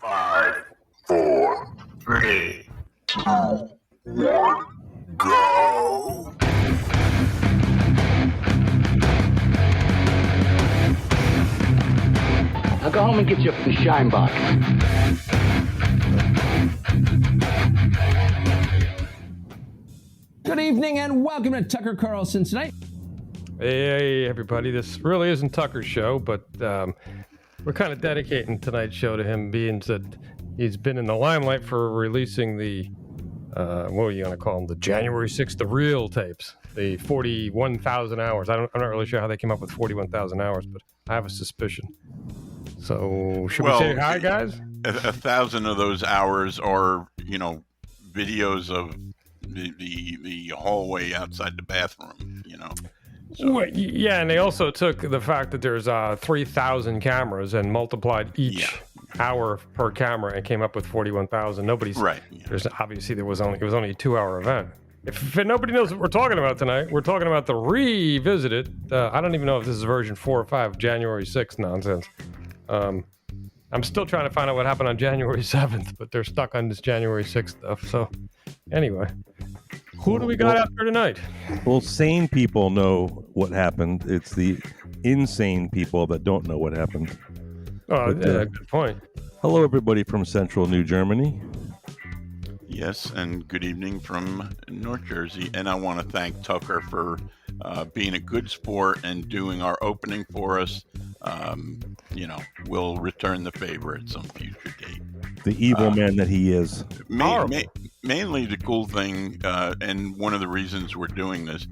5, 4, 3, 2, 1, go! Now go home and get your shine box. Good evening and welcome to Tucker Carlson Tonight. Hey, everybody. This really isn't Tucker's show, but we're kind of dedicating tonight's show to him being that he's been in the limelight for releasing the, what are you going to call them? The January 6th, the real tapes, the 41,000 hours. I'm not really sure how they came up with 41,000 hours, but I have a suspicion. So should we say hi, guys? 1,000 of those hours are, videos of the hallway outside the bathroom, So. Well, yeah, and they also took the fact that there's 3,000 cameras and multiplied each hour per camera and came up with 41,000. Nobody's right. Yeah. There's obviously it was only a 2-hour event. If nobody knows what we're talking about tonight, we're talking about the revisited. I don't even know if this is version 4 or 5 January 6th nonsense. I'm still trying to find out what happened on January 7th, but they're stuck on this January 6th stuff. So anyway, who do we got out there tonight? Well, sane people know what happened. It's the insane people that don't know what happened. Oh, good point. Hello, everybody from Central New Germany. Yes, and good evening from North Jersey. And I want to thank Tucker for being a good sport and doing our opening for us. We'll return the favor at some future date. The evil man that he is. Mainly the cool thing, and one of the reasons we're doing this,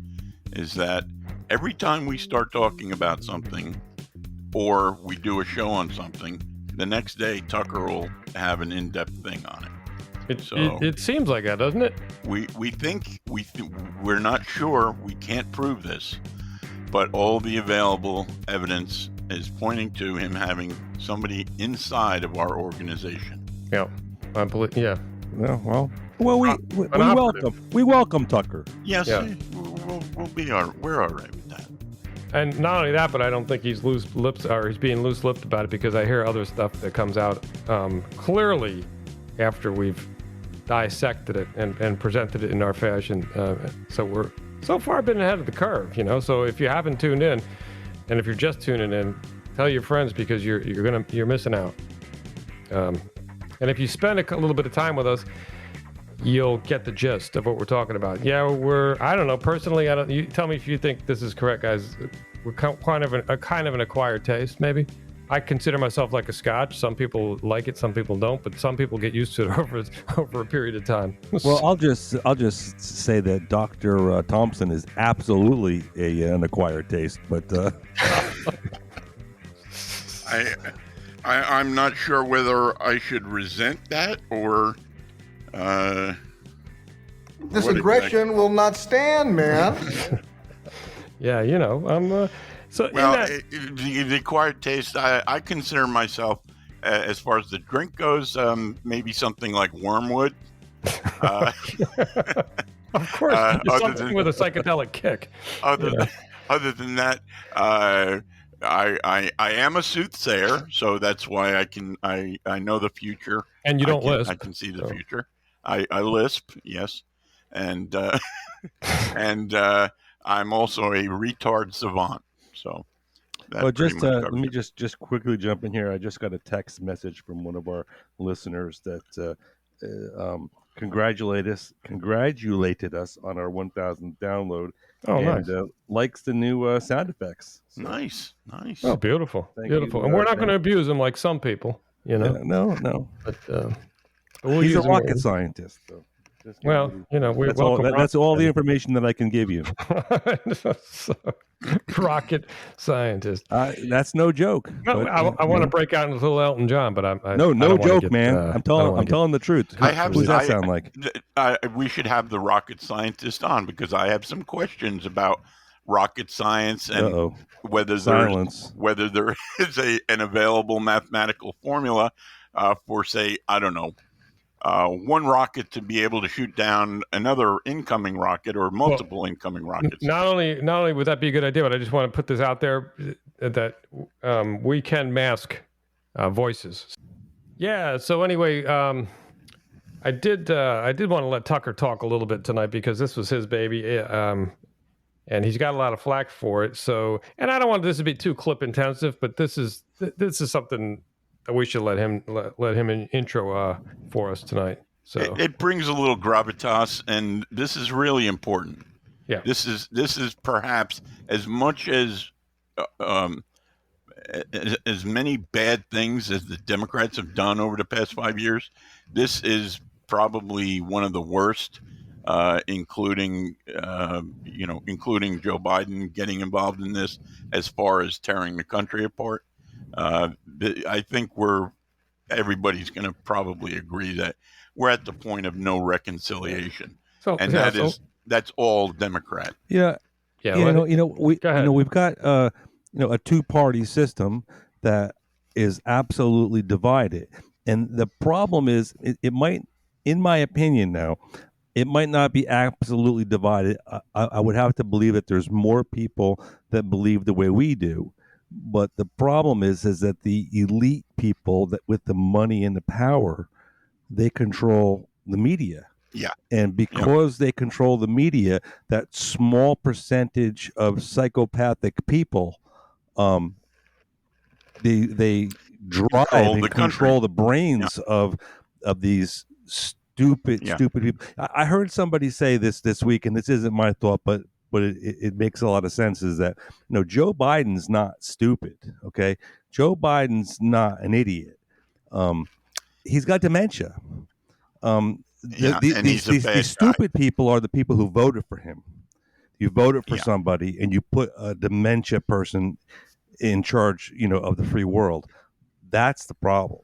is that every time we start talking about something or we do a show on something, the next day Tucker will have an in-depth thing on it. It seems like that, doesn't it? We think we're not sure. We can't prove this, but all the available evidence is pointing to him having somebody inside of our organization. Yeah, I believe. Yeah. Well, we welcome Tucker. Yes, yeah. We're all right with that. And not only that, but I don't think he's he's being loose-lipped about it, because I hear other stuff that comes out clearly after we've dissected it and presented it in our fashion. So we're so far been ahead of the curve, So if you haven't tuned in, and if you're just tuning in, tell your friends, because you're missing out. And if you spend a little bit of time with us, you'll get the gist of what we're talking about. Yeah, I don't know, personally, you tell me if you think this is correct, guys. We're kind of an acquired taste, maybe. I consider myself like a Scotch. Some people like it, some people don't, but some people get used to it over a period of time. Well, I'll just say that Dr. Thompson is absolutely an acquired taste, but I'm not sure whether I should resent that or this aggression will not stand, man. Yeah, I'm so the acquired taste. I consider myself, as far as the drink goes, maybe something like wormwood. Of course, something with a psychedelic kick. Other than that, I am a soothsayer, so that's why I know the future. And you don't lisp. I can see the future. I lisp, yes, and I'm also a retard savant. So, let me just quickly jump in here. I just got a text message from one of our listeners that congratulated us on our 1,000th download. Oh, and, nice. Likes the new sound effects. So. Nice. Oh, beautiful. Thank beautiful. You, and we're not going to abuse them like some people, Yeah, no. But he's a rocket scientist, though. That's all the information that I can give you. Rocket scientist. That's no joke. No, I want to break out into little Elton John, but no joke, man. I'm telling the truth. Who does that sound like? We should have the rocket scientist on, because I have some questions about rocket science and whether there is an available mathematical formula for, say, I don't know, one rocket to be able to shoot down another incoming rocket or multiple incoming rockets. Not only would that be a good idea, but I just want to put this out there that we can mask voices. Yeah. So anyway, I did want to let Tucker talk a little bit tonight because this was his baby, and he's got a lot of flack for it. So, and I don't want this to be too clip intensive, but this is something that we should let him intro for us tonight. So it brings a little gravitas, and this is really important. Yeah, this is perhaps as much as many bad things as the Democrats have done over the past 5 years. This is probably one of the worst, including Joe Biden getting involved in this as far as tearing the country apart. I think everybody's going to probably agree that we're at the point of no reconciliation, that's all Democrat. Yeah. We've got a two-party system that is absolutely divided, and the problem is it might, in my opinion, now it might not be absolutely divided. I would have to believe that there's more people that believe the way we do. But the problem is that the elite people that with the money and the power, they control the media. Yeah. And because they control the media, that small percentage of psychopathic people, they drive and control the brains of these stupid people. I heard somebody say this week, and this isn't my thought, but it makes a lot of sense, is that Joe Biden's not stupid. Okay, Joe Biden's not an idiot. He's got dementia. These stupid people are the people who voted for him. You voted for somebody, and you put a dementia person in charge, of the free world. That's the problem.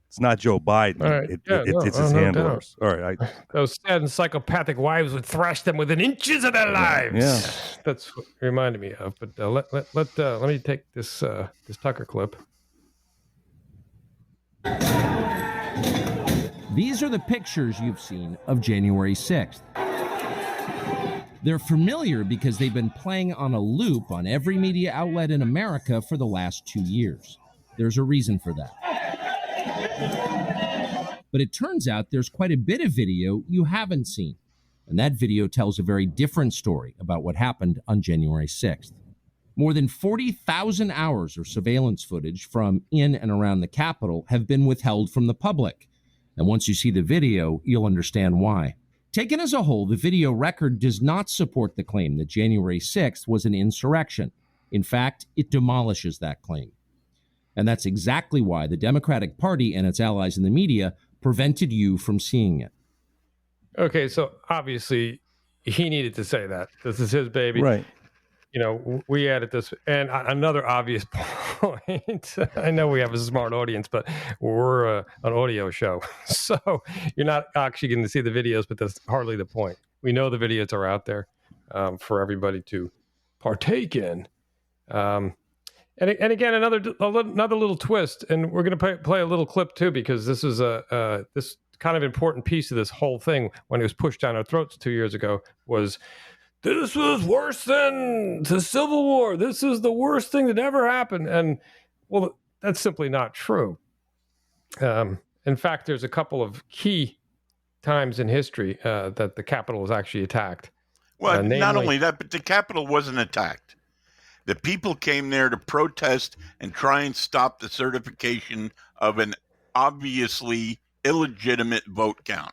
It's not Joe Biden. Right. It's his handlers. All right. Those sad and psychopathic wives would thrash them within inches of their lives. Yeah. That's what it reminded me of. But let me take this Tucker clip. These are the pictures you've seen of January 6th. They're familiar because they've been playing on a loop on every media outlet in America for the last 2 years. There's a reason for that. But it turns out there's quite a bit of video you haven't seen. And that video tells a very different story about what happened on January 6th. More than 40,000 hours of surveillance footage from in and around the Capitol have been withheld from the public. And once you see the video, you'll understand why. Taken as a whole, the video record does not support the claim that January 6th was an insurrection. In fact, it demolishes that claim. And that's exactly why the Democratic Party and its allies in the media prevented you from seeing it. Okay, so obviously he needed to say that. This is his baby. Right. We added this. And another obvious point, I know we have a smart audience, but we're an audio show. So you're not actually going to see the videos, but that's hardly the point. We know the videos are out there for everybody to partake in. And again, another little twist, and we're going to play a little clip too, because this is this kind of important piece of this whole thing when it was pushed down our throats 2 years ago was, this was worse than the Civil War. This is the worst thing that ever happened. And well, that's simply not true. In fact, there's a couple of key times in history that the Capitol was actually attacked. Well, not only that, but the Capitol wasn't attacked. The people came there to protest and try and stop the certification of an obviously illegitimate vote count.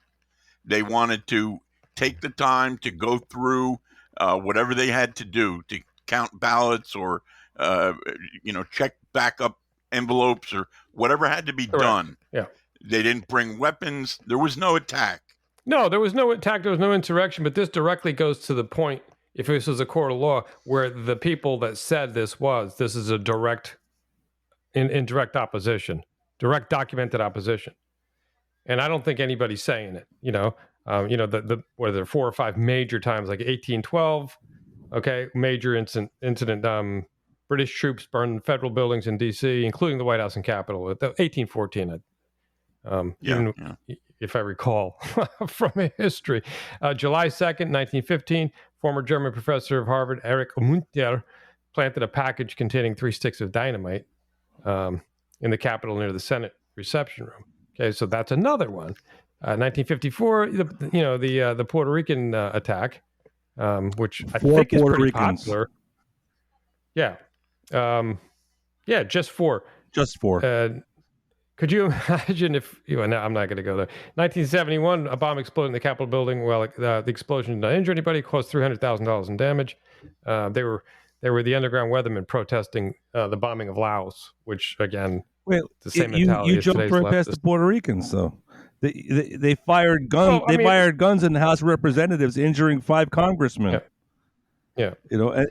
They wanted to take the time to go through whatever they had to do to count ballots or, check backup envelopes or whatever had to be done. Yeah. They didn't bring weapons. There was no attack. No, there was no attack. There was no insurrection. But this directly goes to the point, if this was a court of law, where the people that said this is a direct, in direct opposition, direct documented opposition. And I don't think anybody's saying it, where there are 4 or 5 major times, like 1812, okay, major incident, British troops burned federal buildings in D.C., including the White House and Capitol. 1814, if I recall from history. July 2nd, 1915, former German professor of Harvard, Erich Munter, planted a package containing 3 sticks of dynamite in the Capitol near the Senate reception room. Okay, so that's another one. 1954, the Puerto Rican attack, which I think is pretty popular. Yeah, just 4. Just 4. Could you imagine if no, I'm not going to go there. 1971, a bomb exploded in the Capitol building. Well, the explosion did not injure anybody. Caused $300,000 in damage. They were the underground weathermen protesting the bombing of Laos, which again, the same mentality. You jumped right past the Puerto Ricans, though. They fired guns. Fired guns in the House of Representatives, injuring 5 congressmen. Yeah. You know.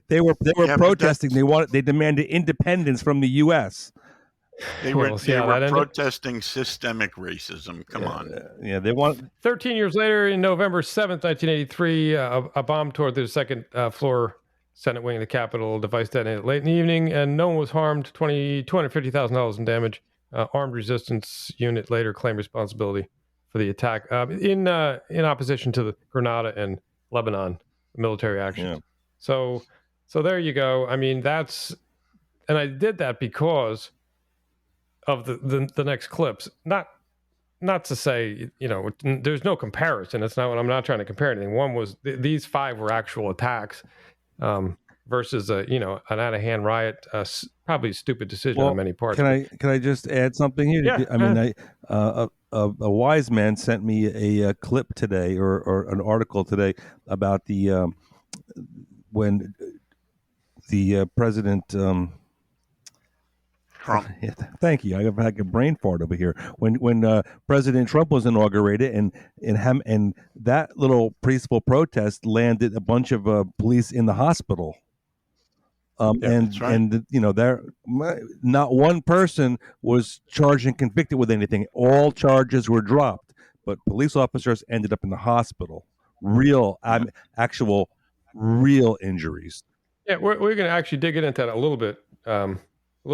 They were protesting. They demanded independence from the U.S. They were protesting systemic racism. Come on. They want. 13 years later, in November 7th, 1983, a bomb toward the second floor Senate wing of the Capitol. Device detonated late in the evening, and no one was harmed. $250,000 in damage. Armed resistance unit later claimed responsibility for the attack in opposition to the Grenada and Lebanon military actions. Yeah. So there you go. I mean, and I did that because of the next clips. Not to say, there's no comparison. It's not what I'm not trying to compare anything. One was these 5 were actual attacks versus an out of hand riot. Probably a stupid decision on many parts. Can I just add something here? Yeah. I mean, a wise man sent me a clip today or an article today about the when the president. Trump. Thank you. I have a brain fart over here. When President Trump was inaugurated, and that little peaceful protest landed a bunch of police in the hospital. That's right. There not one person was charged and convicted with anything. All charges were dropped, but police officers ended up in the hospital. Actual real injuries. Yeah, we're going to actually dig into that a little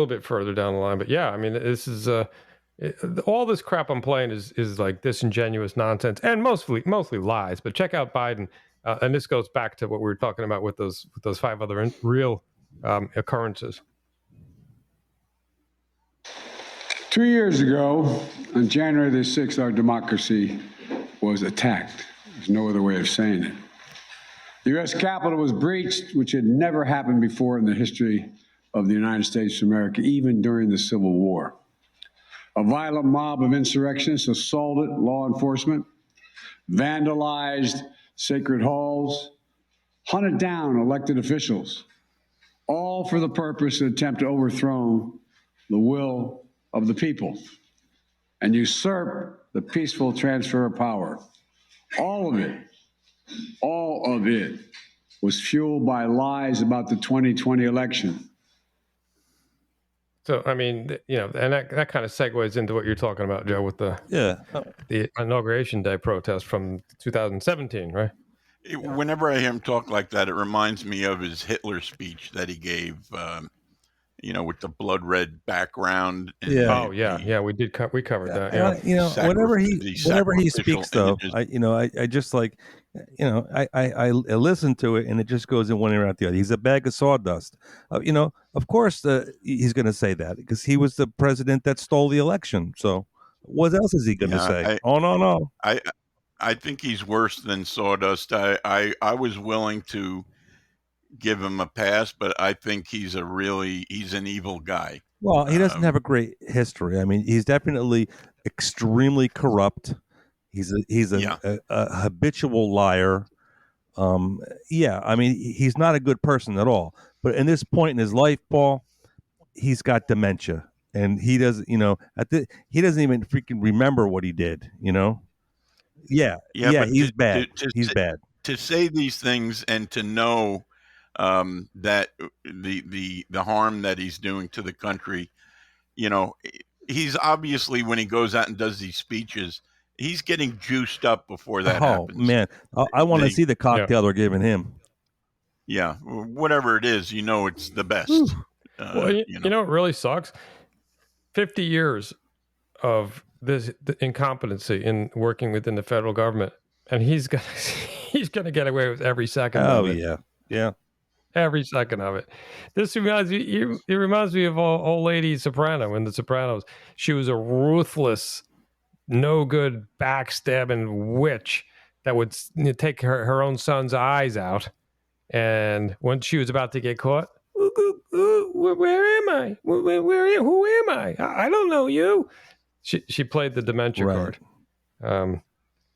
bit further down the line. But yeah, I mean, this is all this crap I'm playing is like disingenuous nonsense and mostly lies. But check out Biden, and this goes back to what we were talking about with those 5 other real occurrences. 2 years ago, on January the 6th, our democracy was attacked. There's no other way of saying it. The U.S. Capitol was breached, which had never happened before in the history of the United States of America, even during the Civil War. A violent mob of insurrectionists assaulted law enforcement, vandalized sacred halls, hunted down elected officials, all for the purpose to attempt to overthrow the will of the people and usurp the peaceful transfer of power. All of it was fueled by lies about the 2020 election. So, I mean, and that kind of segues into what you're talking about, Joe, with the Inauguration Day protest from 2017, right? Whenever I hear him talk like that, it reminds me of his Hitler speech that he gave, with the blood red background. And we covered that. Yeah. Whenever he speaks, though, I just like, I listen to it and it just goes in one ear out the other. He's a bag of sawdust. Of course he's going to say that because he was the president that stole the election. So what else is he going to say? No. I think he's worse than sawdust. I was willing to give him a pass, but I think he's an evil guy. Well, he doesn't have a great history. I mean, he's definitely extremely corrupt. He's a habitual liar. I mean, he's not a good person at all. But in this point in his life, Paul, he's got dementia, and he doesn't. He doesn't even freaking remember what he did. He's bad. He's bad. To say these things and to know that the harm that he's doing to the country, he's obviously, when he goes out and does these speeches, he's getting juiced up before that happens. Oh, man. I want to see the cocktail they're giving him. Yeah, whatever it is, it's the best. It really sucks. 50 years of the incompetency in working within the federal government, and he's gonna get away with every second of it. Yeah. Every second of it. This reminds me. It reminds me of old lady Soprano in The Sopranos. She was a ruthless, no good, backstabbing witch that would take her own son's eyes out. And when she was about to get caught, where am I? Who am I? I don't know you. She played the dementia card.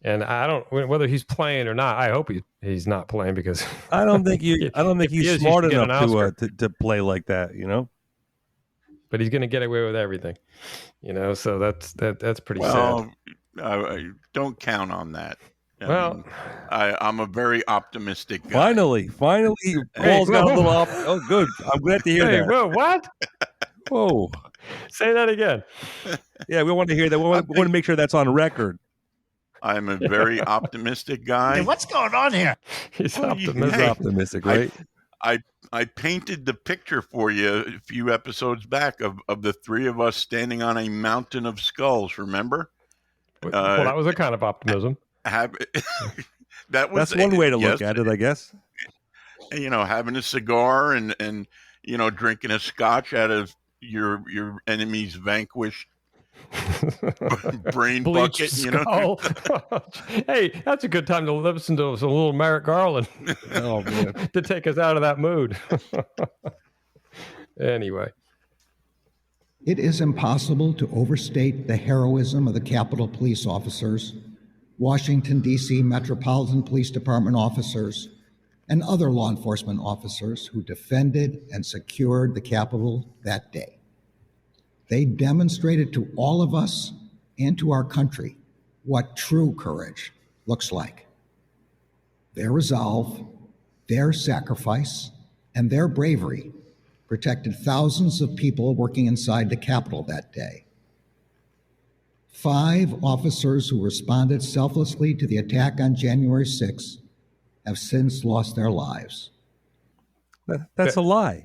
And I don't, whether he's playing or not. I hope he's not playing, because I don't think he's smart enough to play like that, you know. But he's going to get away with everything, you know. So that's pretty sad. Don't count on that. Well, I'm a very optimistic guy. Finally, Paul's got a little off. Oh, good. I'm glad to hear that. Whoa, what? Whoa. Say that again. Yeah, we want to hear that. We want to make sure that's on record. I'm a very optimistic guy. Hey, what's going on here? He's optimistic, right? I painted the picture for you a few episodes back of the three of us standing on a mountain of skulls. Remember? Well, that was a kind of optimism. That's one way to look at it, I guess. You know, having a cigar and you know, drinking a scotch out of your enemy's vanquished brain bucket, you know. Hey, that's a good time to listen to a little Merrick Garland. Oh man, to take us out of that mood. Anyway, it is impossible to overstate the heroism of the Capitol Police officers, Washington, D.C. Metropolitan Police Department officers, and other law enforcement officers who defended and secured the Capitol that day. They demonstrated to all of us and to our country what true courage looks like. Their resolve, their sacrifice, and their bravery protected thousands of people working inside the Capitol that day. 5 officers who responded selflessly to the attack on January 6th have since lost their lives. That's a lie.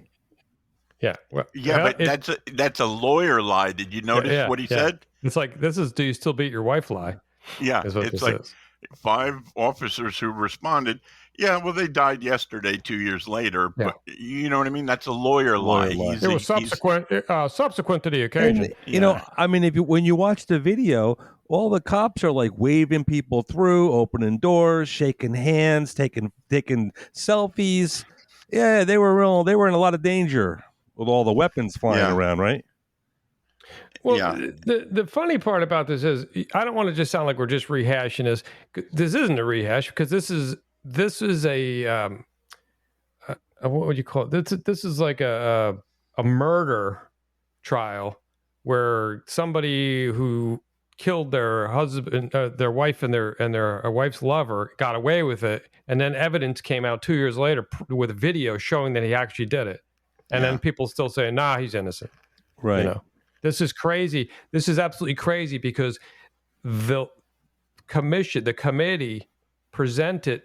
Yeah. Well, but that's a lawyer lie. Did you notice what he said? It's like, this is, do you still beat your wife lie? Yeah. It's like is. 5 officers who responded. Yeah, well, they died yesterday, 2 years later. Yeah. But you know what I mean? That's a lawyer lie. It was subsequent to the occasion. And, you know, I mean, when you watch the video, all the cops are like waving people through, opening doors, shaking hands, taking selfies. Yeah, they were in a lot of danger with all the weapons flying around, right? Well, the funny part about this is, I don't want to just sound like we're just rehashing this. This isn't a rehash, because this is a what would you call it? This is like a murder trial where somebody who killed their husband, their wife, and their wife's lover got away with it, and then evidence came out 2 years later with a video showing that he actually did it, and then people still saying, "Nah, he's innocent." Right. You know, this is crazy. This is absolutely crazy, because the committee presented,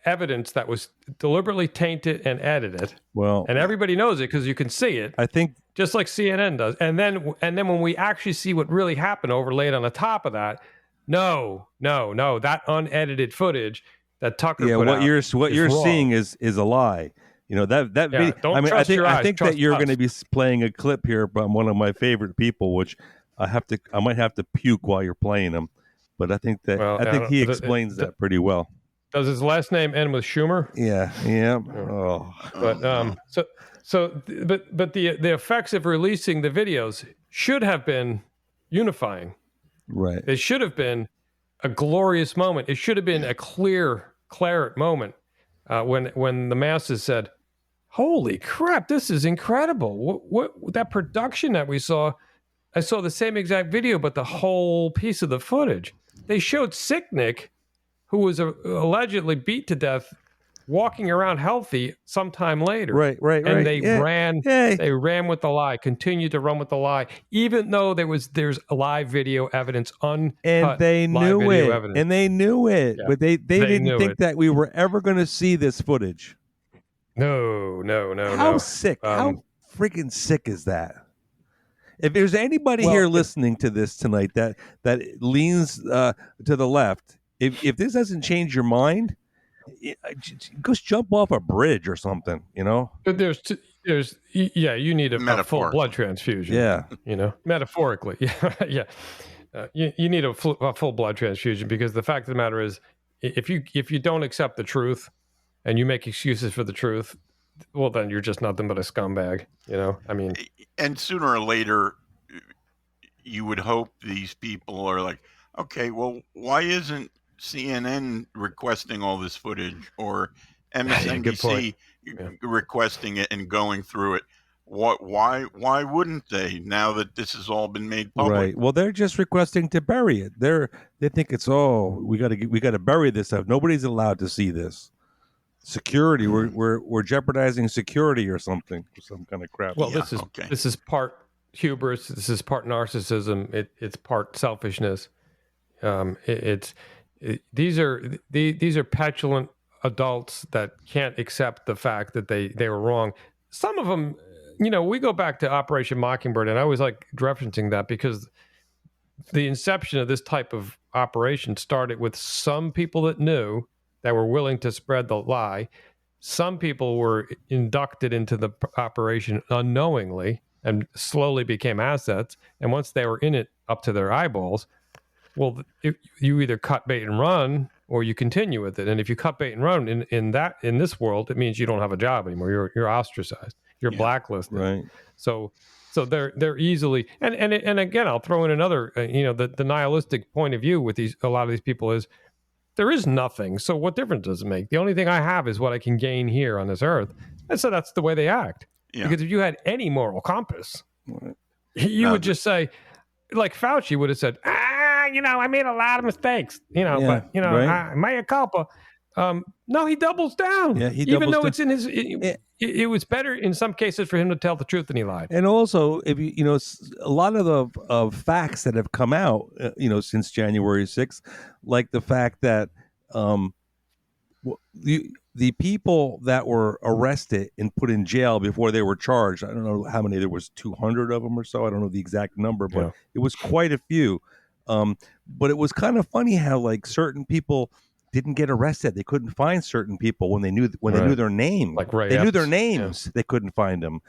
evidence that was deliberately tainted and edited. Well, and everybody knows it because you can see it. I think just like CNN does. And then when we actually see what really happened overlaid on the top of that, no, that unedited footage that Tucker put what out you're seeing is a lie. You know, that video. Don't trust your eyes, I think that you're going to be playing a clip here from one of my favorite people, which I might have to puke while you're playing them. But I think he explains that pretty well. Does his last name end with Schumer? Yeah. Oh. But but the effects of releasing the videos should have been unifying. Right. It should have been a glorious moment. It should have been a claret moment when the masses said, "Holy crap, this is incredible! What that production that we saw." I saw the same exact video, but the whole piece of the footage. They showed Sick Nick, who was allegedly beat to death, walking around healthy sometime later. Right. And they ran with the lie, continued to run with the lie, even though there's live video evidence, uncut and they knew live video it. evidence. And they knew it, but they didn't think it. that we were ever going to see this footage. No. How sick? How freaking sick is that? If there's anybody here listening to this tonight that leans to the left, if this doesn't change your mind, Just jump off a bridge or something, you know. But you need a full blood transfusion. Yeah, metaphorically, yeah. You need a full blood transfusion, because the fact of the matter is, if you don't accept the truth and you make excuses for the truth, well, then you're just nothing but a scumbag. I mean, and sooner or later, you would hope these people are like, okay, well, why isn't CNN requesting all this footage, or MSNBC requesting it and going through it? Why wouldn't they, now that this has all been made public? Right. Well, they're just requesting to bury it. They think it's we got to bury this stuff. Nobody's allowed to see this. Security. We're jeopardizing security or something, some kind of crap. Well, this is part hubris. This is part narcissism. It's part selfishness. These are petulant adults that can't accept the fact that they were wrong. Some of them, we go back to Operation Mockingbird, and I always like referencing that, because the inception of this type of operation started with some people that knew, that were willing to spread the lie. Some people were inducted into the operation unknowingly and slowly became assets. And once they were in it up to their eyeballs, well, you either cut bait and run, or you continue with it. And if you cut bait and run in this world, it means you don't have a job anymore. You're ostracized. You're blacklisted. Right. So they're easily, and again, I'll throw in another, the nihilistic point of view with a lot of these people is, there is nothing. So what difference does it make? The only thing I have is what I can gain here on this earth. And so that's the way they act. Yeah. Because if you had any moral compass, you would just say, like Fauci would have said, I made a lot of mistakes, but mea culpa. No, he doubles down. Yeah, even though it's in his, it was better in some cases for him to tell the truth than he lied. And also, if a lot of the facts that have come out, since January 6th, like the fact that the people that were arrested and put in jail before they were charged, I don't know how many, there was 200 of them or so. I don't know the exact number, but it was quite a few. But it was kind of funny how, like, certain people didn't get arrested. They couldn't find certain people when they knew their name. Like Ray they Epps. knew their names. Yeah. They couldn't find them.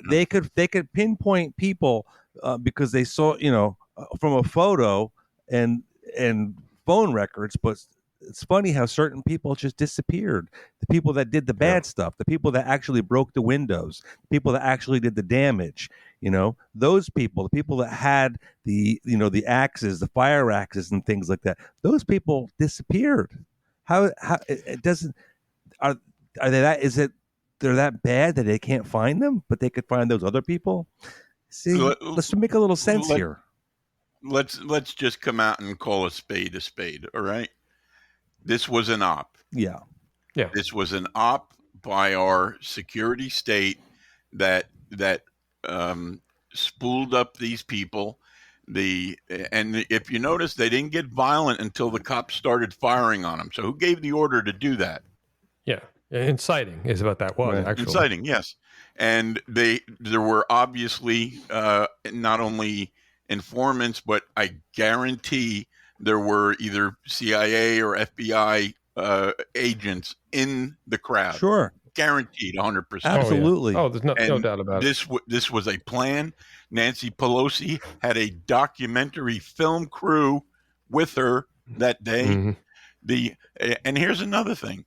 They could pinpoint people because they saw from a photo and phone records. But it's funny how certain people just disappeared. The people that did the bad stuff, the people that actually broke the windows, the people that actually did the damage. Those people, the people that had the axes, the fire axes and things like that, those people disappeared. How it doesn't, are they that, is it, they're that bad that they can't find them, but they could find those other people? See, let's make a little sense here. Let's just come out and call a spade, all right? This was an op. Yeah. This was an op by our security state that spooled up these people. And if you notice, they didn't get violent until the cops started firing on them. So who gave the order to do that? Yeah, inciting is what that was. Right. Actually, inciting, yes. And there were obviously not only informants, but I guarantee there were either CIA or FBI agents in the crowd. Sure. Guaranteed, 100%. Absolutely. Oh, there's no doubt about it. This was a plan. Nancy Pelosi had a documentary film crew with her that day. Mm-hmm. And here's another thing.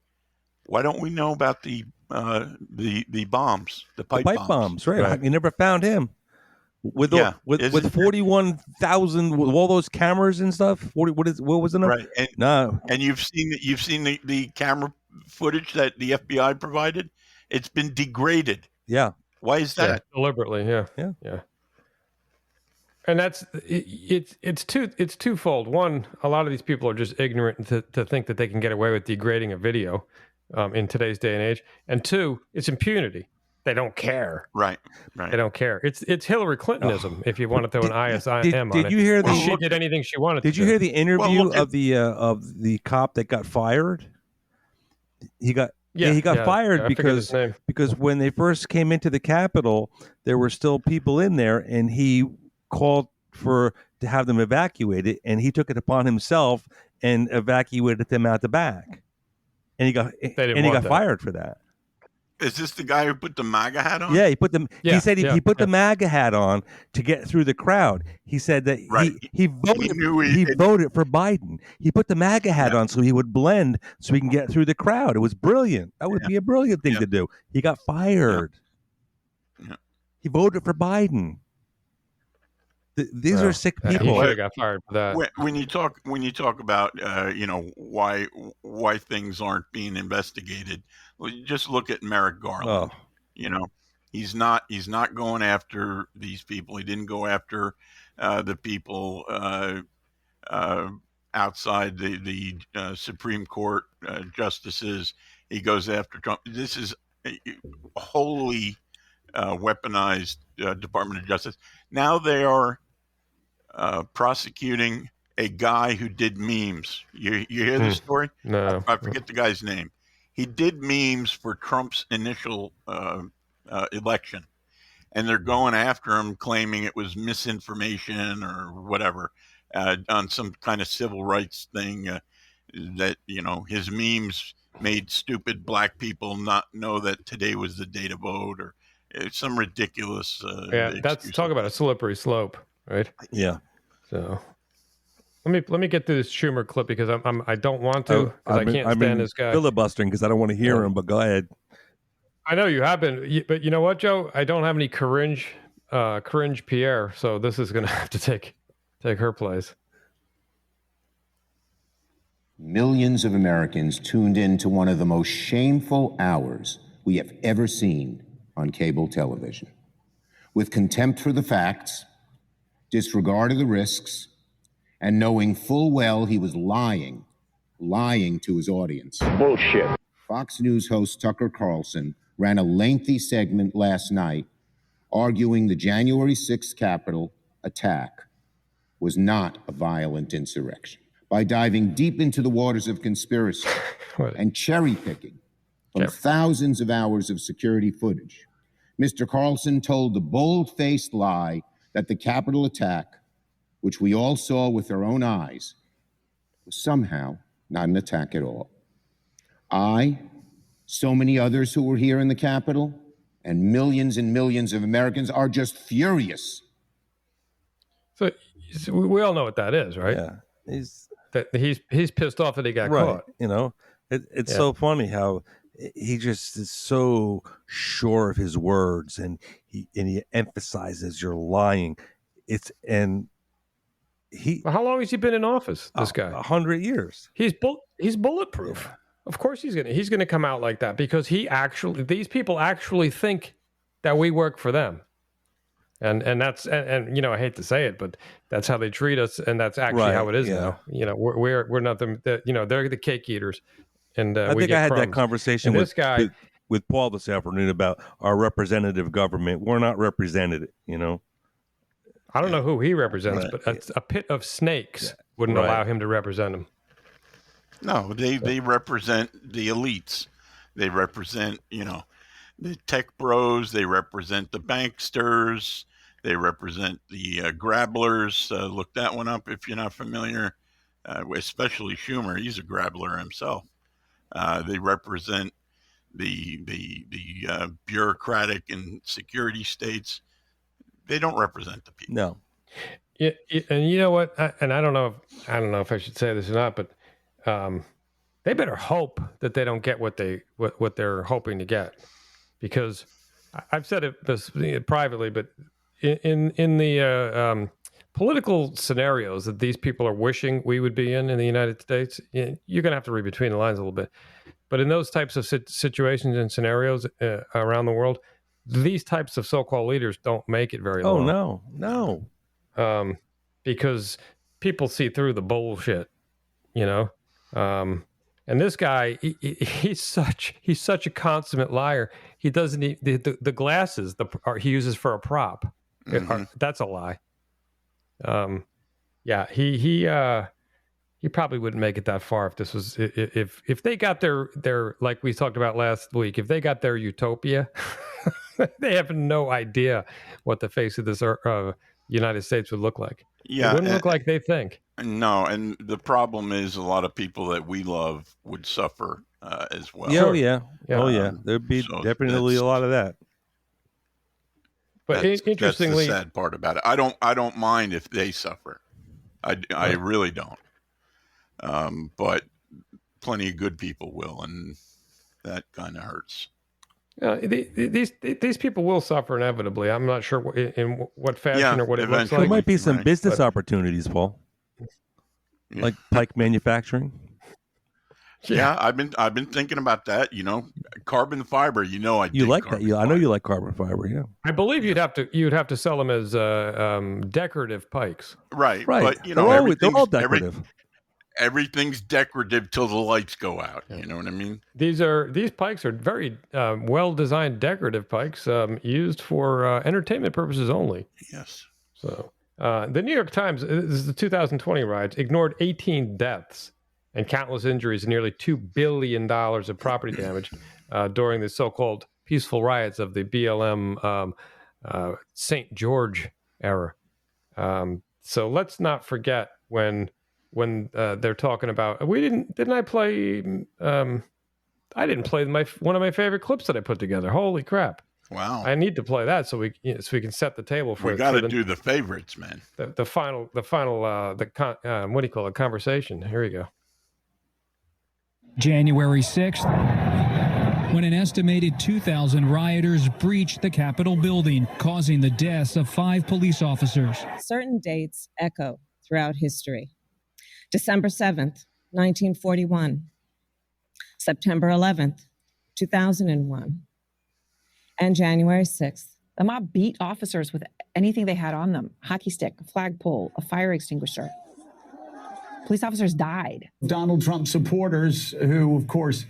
Why don't we know about the bombs, the pipe bombs? Right. You never found him. With 41,000, with all those cameras and stuff. What was the number? Right. And you've seen the camera footage that the FBI provided. It's been degraded. Yeah. Why is that? Yeah, deliberately. Yeah. And it's twofold. One, a lot of these people are just ignorant to think that they can get away with degrading a video in today's day and age. And two, it's impunity. They don't care. Right. They don't care. It's Hillary Clintonism, if you want to throw an ISIM on it. Did you hear she did anything she wanted to do. Did you hear the interview of the cop that got fired? He got fired because when they first came into the Capitol, there were still people in there, and he called to have them evacuated, and he took it upon himself and evacuated them out the back, and he got fired for that. Is this the guy who put the MAGA hat on? Yeah, he put the. Yeah, he said he put the MAGA hat on to get through the crowd. He said that he voted for Biden. He put the MAGA hat on so he would blend, so he can get through the crowd. It was brilliant. That would be a brilliant thing to do. He got fired. Yeah. He voted for Biden. These are sick people. He should have got fired for that. When you talk about why things aren't being investigated, well, you just look at Merrick Garland. He's not going after these people. He didn't go after the people outside the Supreme Court justices. He goes after Trump. This is a wholly weaponized Department of Justice. Now they are prosecuting a guy who did memes. You hear this story? No. I forget the guy's name. He did memes for Trump's initial election, and they're going after him, claiming it was misinformation or whatever on some kind of civil rights thing that his memes made stupid black people not know that today was the day to vote, or some ridiculous. That's talk about a slippery slope, right? Yeah. So let me get through this Schumer clip because I don't want to because I can't stand this guy filibustering because I don't want to hear him. But go ahead. I know you have been, but you know what, Joe? I don't have any cringe Pierre, so this is going to have to take her place. Millions of Americans tuned in to one of the most shameful hours we have ever seen on cable television. With contempt for the facts, disregard of the risks, and knowing full well he was lying to his audience. Bullshit. Fox News host Tucker Carlson ran a lengthy segment last night arguing the January 6th Capitol attack was not a violent insurrection. By diving deep into the waters of conspiracy and cherry-picking from thousands of hours of security footage, Mr. Carlson told the bold-faced lie that the Capitol attack, which we all saw with our own eyes, was somehow not an attack at all. I, so many others who were here in the Capitol, and millions of Americans are just furious. So we all know what that is, right? Yeah. He's pissed off that he got caught. It's so funny how he just is so sure of his words, and he emphasizes you're lying. How long has he been in office? This guy, 100 years. He's bulletproof. Yeah. Of course he's gonna come out like that because these people actually think that we work for them. And that's and I hate to say it, but that's how they treat us, and that's actually how it is now. We're nothing. They're the cake eaters, and I think I had crumbs. that conversation with this guy with Paul this afternoon about our representative government. We're not represented. I don't know who he represents, but a pit of snakes wouldn't allow him to represent him. No, they represent the elites. They represent the tech bros. They represent the banksters. They represent the grabblers. Look that one up if you're not familiar, especially Schumer. He's a grabbler himself. They represent the bureaucratic and security states. They don't represent the people. No. And you know what? I don't know if I should say this or not, but they better hope that they don't get what they're hoping to get, because I've said it privately, but in the political scenarios that these people are wishing we would be in the United States, you're going to have to read between the lines a little bit. But in those types of situations and scenarios around the world, these types of so-called leaders don't make it very long. Oh, no. Because people see through the bullshit, and this guy, he's such a consummate liar. He doesn't need the glasses he uses for a prop. Mm-hmm. That's a lie. He probably wouldn't make it that far if this was if they got their like we talked about last week. If they got their utopia, they have no idea what the face of this United States would look like. It wouldn't look like they think. No, and the problem is a lot of people that we love would suffer as well. Yeah, oh yeah. There'd be definitely a lot of that. But interestingly, that's the sad part about it. I don't mind if they suffer. I really don't. But plenty of good people will, and that kind of hurts. These people will suffer inevitably. I'm not sure in what fashion or what it looks like. There might be some business opportunities, Paul. Yeah. Like Pike Manufacturing. Yeah, I've been thinking about that. Carbon fiber. You like that? I know you like carbon fiber. Yeah. I believe you'd have to sell them as decorative pikes. Right. But they're all decorative. Everything's decorative till the lights go out. You know what I mean? These pikes are very well-designed decorative pikes used for entertainment purposes only. Yes. So the New York Times, this is the 2020 riots, ignored 18 deaths and countless injuries and nearly $2 billion of property damage during the so-called peaceful riots of the BLM St. George era. So let's not forget when they're talking about I didn't play one of my favorite clips that I put together. Holy crap! Wow! I need to play that so we can set the table for. We got to do the favorites, man. The final what do you call it? Conversation. Here we go. January 6th, when an estimated 2,000 rioters breached the Capitol building, causing the deaths of 5 police officers. Certain dates echo throughout history. December 7th, 1941, September 11th, 2001, and January 6th. The mob beat officers with anything they had on them: hockey stick, a flagpole, a fire extinguisher. Police officers died. Donald Trump supporters who, of course,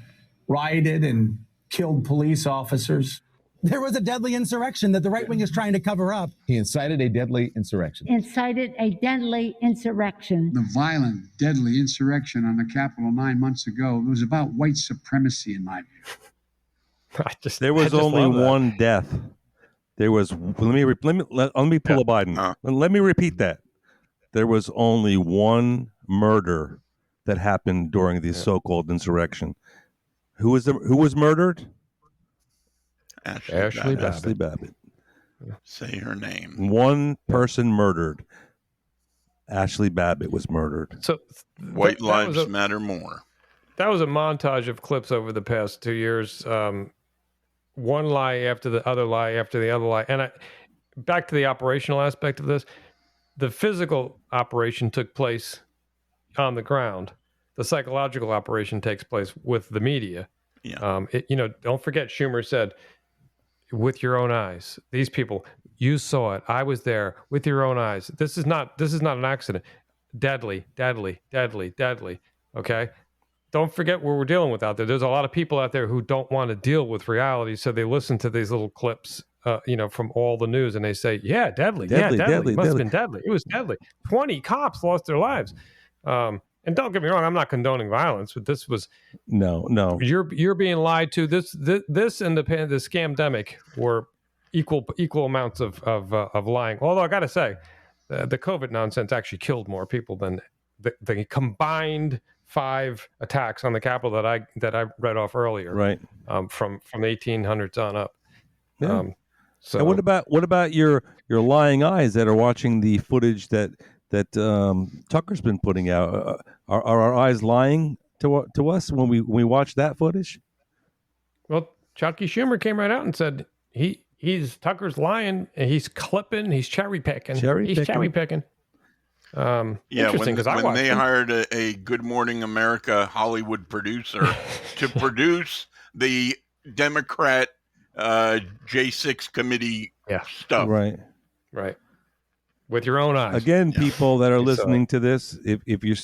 rioted and killed police officers. There was a deadly insurrection that the right wing is trying to cover up. He incited a deadly insurrection. The violent, deadly insurrection on the Capitol 9 months ago, it was about white supremacy, in my view. There was only one death. There was. Let me pull a Biden. Let me repeat that. There was only one murder that happened during the so-called insurrection. Who was murdered? Ashley Babbitt. Say her name. One person murdered. Ashley Babbitt was murdered. So white lives matter more. That was a montage of clips over the past 2 years. One lie after the other lie after the other lie. And back to the operational aspect of this. The physical operation took place on the ground. The psychological operation takes place with the media. Yeah. Don't forget Schumer said, with your own eyes. These people, you saw it. I was there with your own eyes. This is not an accident. Deadly. Okay. Don't forget what we're dealing with out there. There's a lot of people out there who don't want to deal with reality. So they listen to these little clips, from all the news, and they say, yeah, deadly. It must have been deadly. It was deadly. 20 cops lost their lives. And don't get me wrong, I'm not condoning violence, but this was no. You're being lied to. This and the scamdemic were equal amounts of lying. Although I got to say, the COVID nonsense actually killed more people than the combined 5 attacks on the Capitol that I read off earlier. Right. From the 1800s on up. Yeah. So and what about your lying eyes that are watching the footage that Tucker's been putting out? Are our eyes lying to us when we watch that footage? Well, Chucky Schumer came right out and said he's Tucker's lying, and he's clipping, he's cherry picking. He's cherry picking. Interesting, because when they hired a Good Morning America Hollywood producer to produce the Democrat J6 committee stuff. Right. With your own eyes. Again, people that are listening to this, if you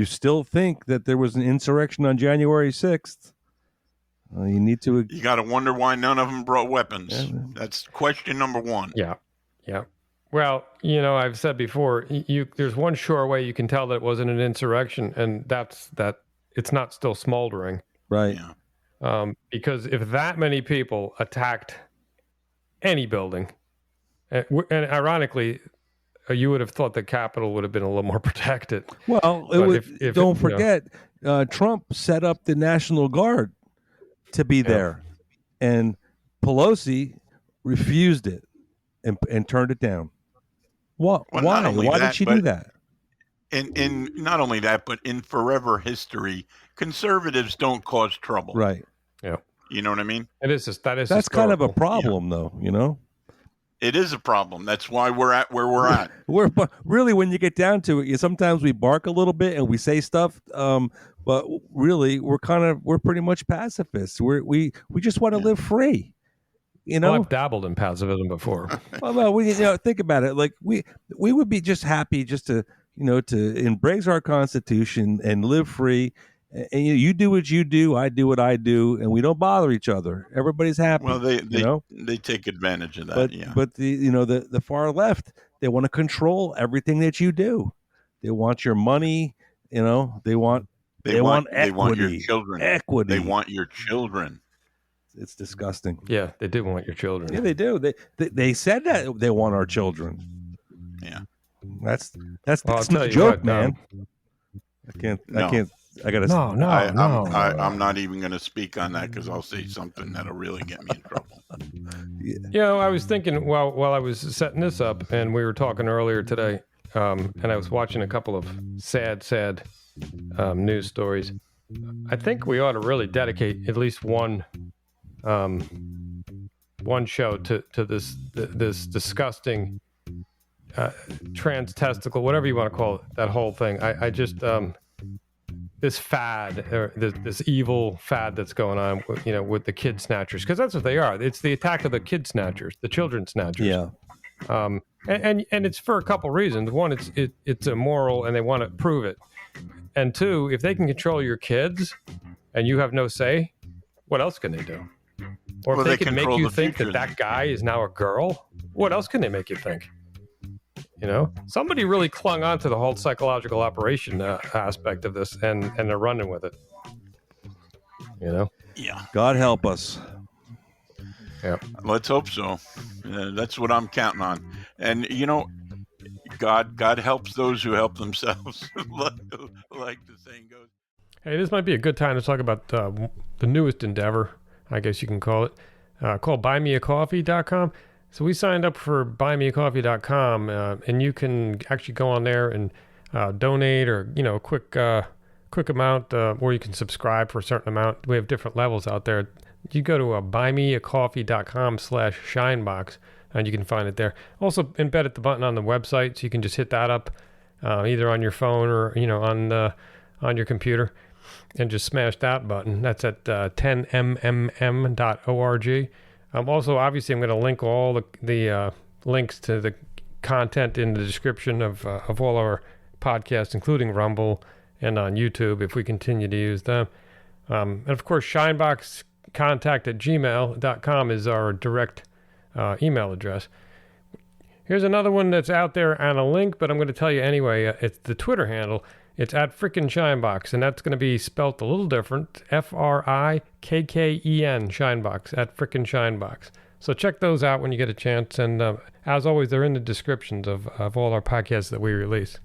still think that there was an insurrection on January 6th, you got to wonder why none of them brought weapons. Yeah. That's question number 1. Yeah. Well, I've said before, there's one sure way you can tell that it wasn't an insurrection, and that's that it's not still smoldering. Right. Yeah. Because if that many people attacked any building, and ironically, you would have thought the Capitol would have been a little more protected. Well, don't forget, Trump set up the National Guard to be there, and Pelosi refused it and turned it down. What? Well, why? Why did she do that? In not only that, but in forever history, conservatives don't cause trouble. Right. Yeah. You know what I mean? That's kind of a problem, though. You know. It is a problem. That's why we're at where we're at. But really, when you get down to it, sometimes we bark a little bit and we say stuff. But really, we're pretty much pacifists. We just want to live free. You know, well, I've dabbled in pacifism before. Well, think about it. Like we would be just happy just to embrace our Constitution and live free. And you do what you do, I do what I do, and we don't bother each other. Everybody's happy. Well, they take advantage of that. But the far left, they want to control everything that you do. They want your money. They want equity. They want your children. Equity. They want your children. It's disgusting. Yeah, they do want your children. Yeah, they do. They said that they want our children. Yeah, that's no joke, man. I can't. I gotta. No. I'm not even going to speak on that because I'll say something that'll really get me in trouble. I was thinking while I was setting this up, and we were talking earlier today, and I was watching a couple of sad news stories. I think we ought to really dedicate at least one show to this disgusting trans testicle, whatever you want to call it, that whole thing. I just this fad, or this evil fad that's going on, with the kid snatchers, because that's what they are. It's the attack of the kid snatchers, the children snatchers. Yeah. And it's for a couple reasons. One, it's immoral, and they want to prove it. And two, if they can control your kids, and you have no say, what else can they do? Or if they can make you think that guy is now a girl, what else can they make you think? Somebody really clung on to the whole psychological operation aspect of this, and they're running with it. Yeah. God help us. Yeah. Let's hope so. That's what I'm counting on. And God helps those who help themselves, like the saying goes. Hey, this might be a good time to talk about the newest endeavor, I guess you can call it, called buymeacoffee.com. So we signed up for buymeacoffee.com, and you can actually go on there and donate, or a quick amount, or you can subscribe for a certain amount. We have different levels out there. You go to buymeacoffee.com/shinebox, and you can find it there. Also embedded the button on the website, so you can just hit that up either on your phone or on your computer, and just smash that button. That's at 10mmm.org. Also, obviously, I'm going to link all the links to the content in the description of all our podcasts, including Rumble and on YouTube, if we continue to use them. And of course, shineboxcontact@gmail.com is our direct email address. Here's another one that's out there on a link, but I'm going to tell you anyway. It's the Twitter handle. It's at frickin' Shinebox, and that's going to be spelt a little different. FRIKKEN Shinebox, at frickin' Shinebox. So check those out when you get a chance. And as always, they're in the descriptions of all our podcasts that we release.